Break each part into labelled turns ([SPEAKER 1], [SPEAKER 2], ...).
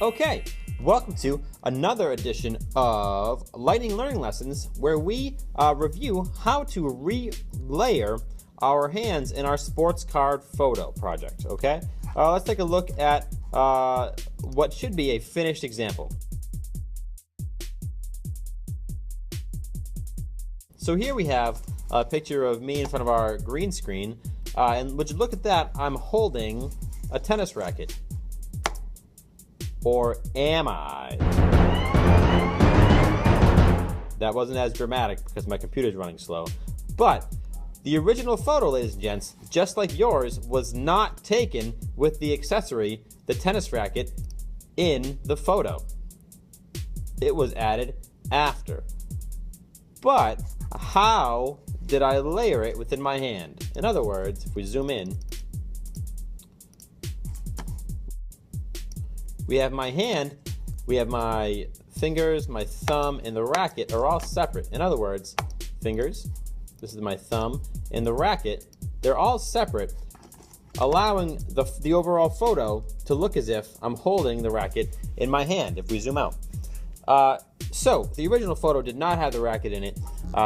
[SPEAKER 1] Okay, welcome to another edition of Lightning Learning Lessons, where we review how to relayer our hands in our sports card photo project. Okay, let's take a look at what should be a finished example. So here we have a picture of me in front of our green screen, and would you look at that, I'm holding a tennis racket. Or am I? That wasn't as dramatic because my computer's running slow. But the original photo, ladies and gents, just like yours, was not taken with the accessory, the tennis racket, in the photo. It was added after. But how did I layer it within my hand? In other words, if we zoom in, we have my hand, we have my fingers, my thumb, and the racket are all separate. In other words, fingers, this is my thumb, and the racket, they're all separate, allowing the overall photo to look as if I'm holding the racket in my hand, if we zoom out. So, the original photo did not have the racket in it.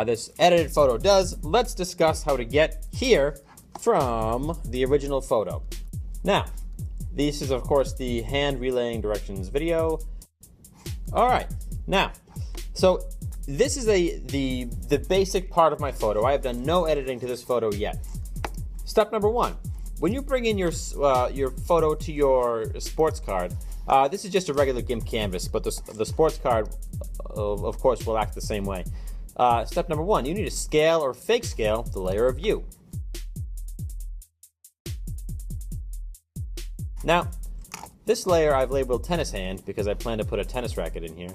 [SPEAKER 1] This edited photo does. Let's discuss how to get here from the original photo. Now, this is, of course, the hand relaying directions video. All right, now, so this is the basic part of my photo. I have done no editing to this photo yet. Step number one: when you bring in your photo to your sports card, this is just a regular GIMP canvas, but the sports card, of course, will act the same way. Step number one: you need to scale or fake scale the layer of you. Now, this layer I've labeled tennis hand because I plan to put a tennis racket in here.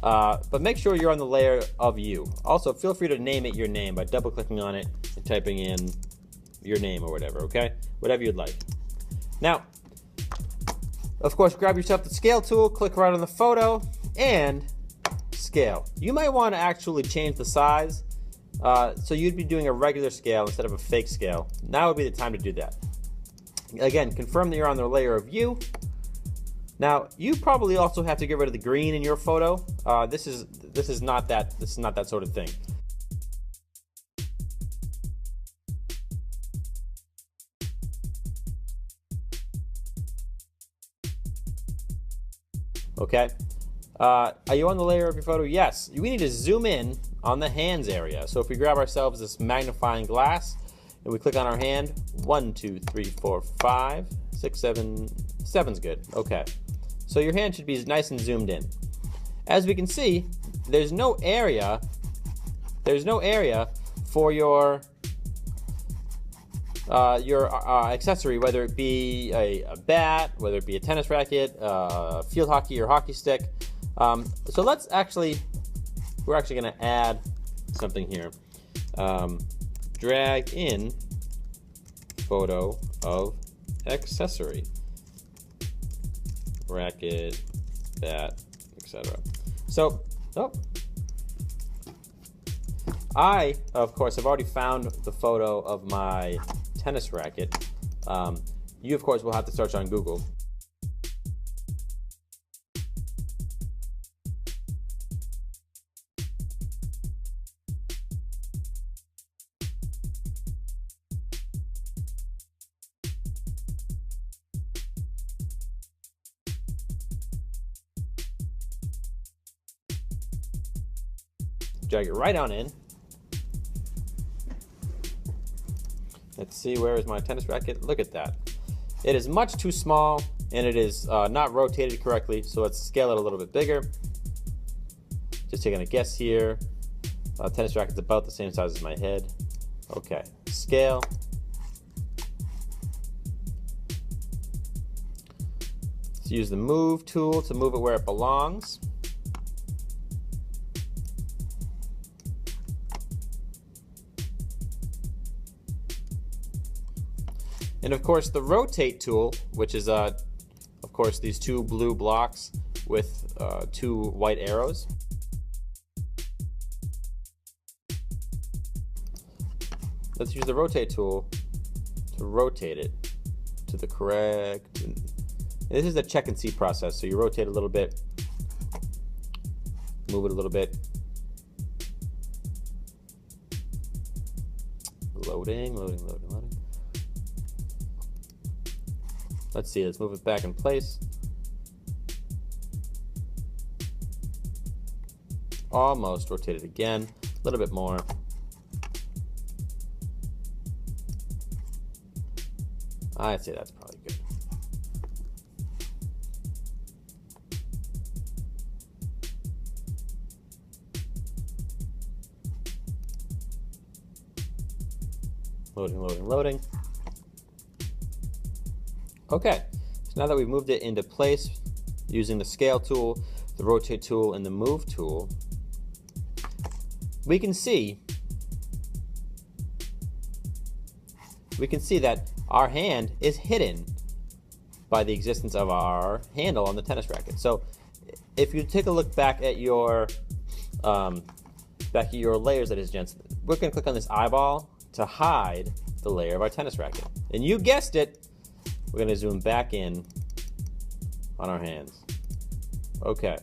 [SPEAKER 1] But make sure you're on the layer of you. Also, feel free to name it your name by double-clicking on it and typing in your name or whatever, okay? Whatever you'd like. Now, of course, grab yourself the scale tool, click right on the photo, and scale. You might want to actually change the size, so you'd be doing a regular scale instead of a fake scale. Now would be the time to do that. Again, confirm that you're on the layer of you. Now, you probably also have to get rid of the green in your photo. This is not that sort of thing. Okay. Are you on the layer of your photo? Yes. We need to zoom in on the hands area. So if we grab ourselves this magnifying glass and we click on our hand, 1, 2, 3, 4, 5, 6, 7, 7's good. Okay. So your hand should be nice and zoomed in. As we can see, there's no area for your accessory, whether it be a bat, whether it be a tennis racket, field hockey or hockey stick. So we're actually going to add something here. Drag in photo of accessory, racket, bat, etc. So, I, of course, have already found the photo of my tennis racket. You, of course, will have to search on Google. Drag it right on in. Let's see, where is my tennis racket? Look at that. It is much too small and it is not rotated correctly, so let's scale it a little bit bigger. Just taking a guess here. Tennis racket's about the same size as my head. Okay, scale. Let's use the move tool to move it where it belongs. And of course the rotate tool, which is of course these two blue blocks with two white arrows. Let's use the rotate tool to rotate it to the correct This is the check and see process. So you rotate a little bit, move it a little bit. Loading, loading, loading, loading. Let's see, let's move it back in place. Almost. Rotate it again, a little bit more. I'd say that's probably good. Loading, loading, loading. Okay, so now that we've moved it into place using the scale tool, the rotate tool, and the move tool, we can see that our hand is hidden by the existence of our handle on the tennis racket. So if you take a look back at your layers, that is, gents, we're going to click on this eyeball to hide the layer of our tennis racket. And you guessed it, we're going to zoom back in on our hands. Okay.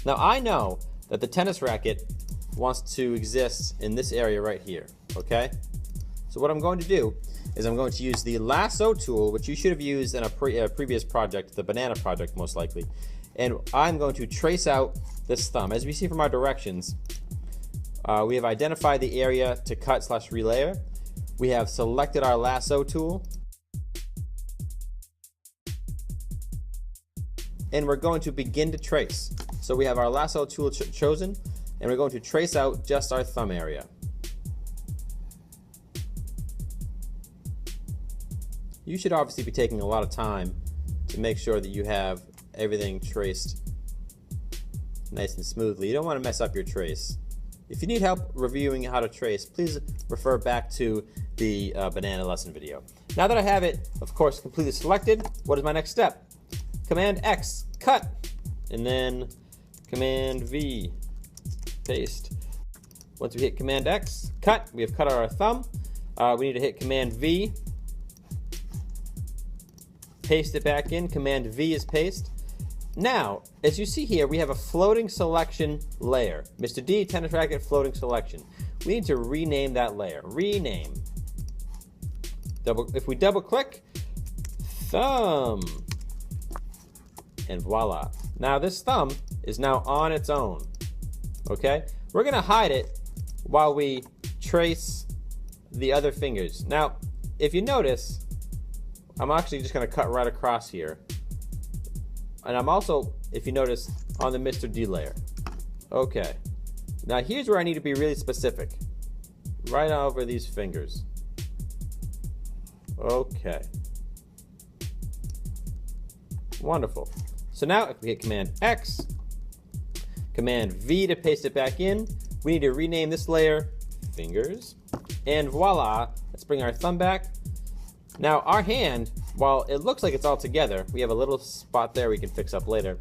[SPEAKER 1] Now I know that the tennis racket wants to exist in this area right here, okay? So what I'm going to do is I'm going to use the lasso tool, which you should have used in a previous project, the banana project most likely, and I'm going to trace out this thumb. As we see from our directions, we have identified the area to cut / relayer. We have selected our lasso tool, and we're going to begin to trace. So we have our lasso tool chosen, and we're going to trace out just our thumb area. You should obviously be taking a lot of time to make sure that you have everything traced nice and smoothly. You don't want to mess up your trace. If you need help reviewing how to trace, please refer back to the banana lesson video. Now that I have it, of course, completely selected, what is my next step? Command X, cut, and then Command V, paste. Once we hit Command X, cut, we have cut our thumb. We need to hit Command V, paste it back in. Command V is paste. Now, as you see here, we have a floating selection layer. Mr. D, tennis racket, floating selection. We need to rename that layer. Rename. If we double click, thumb, and voila. Now this thumb is now on its own, okay? We're gonna hide it while we trace the other fingers. Now, if you notice, I'm actually just gonna cut right across here. And I'm also, if you notice, on the Mr. D layer. Okay. Now here's where I need to be really specific. Right over these fingers. Okay. Wonderful. So now if we hit Command X, Command V to paste it back in, we need to rename this layer fingers. And voila, let's bring our thumb back. Now our hand, while it looks like it's all together, we have a little spot there we can fix up later.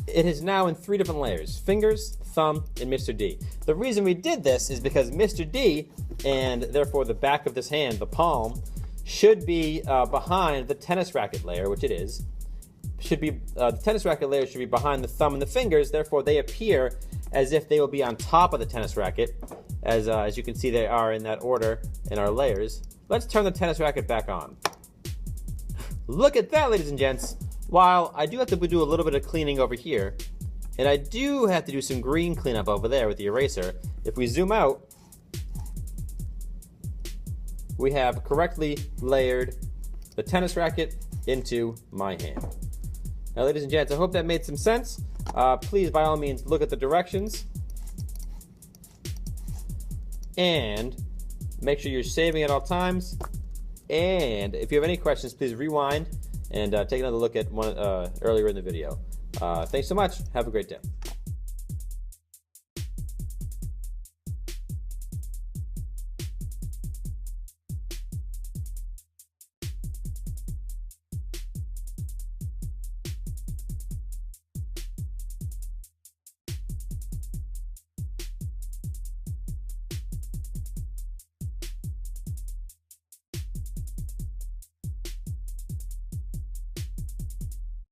[SPEAKER 1] It is now in 3 different layers: fingers, thumb, and Mr. D. The reason we did this is because Mr. D, and therefore the back of this hand, the palm, should be behind the tennis racket layer, which it is. The tennis racket layer should be behind the thumb and the fingers, therefore they appear as if they will be on top of the tennis racket, as you can see they are in that order in our layers. Let's turn the tennis racket back on. Look at that, ladies and gents. While I do have to do a little bit of cleaning over here, and I do have to do some green cleanup over there with the eraser, if we zoom out, we have correctly layered the tennis racket into my hand. Now, ladies and gents, I hope that made some sense. Please, by all means, look at the directions. And make sure you're saving at all times. And if you have any questions, please rewind and take another look at one earlier in the video. Thanks so much. Have a great day.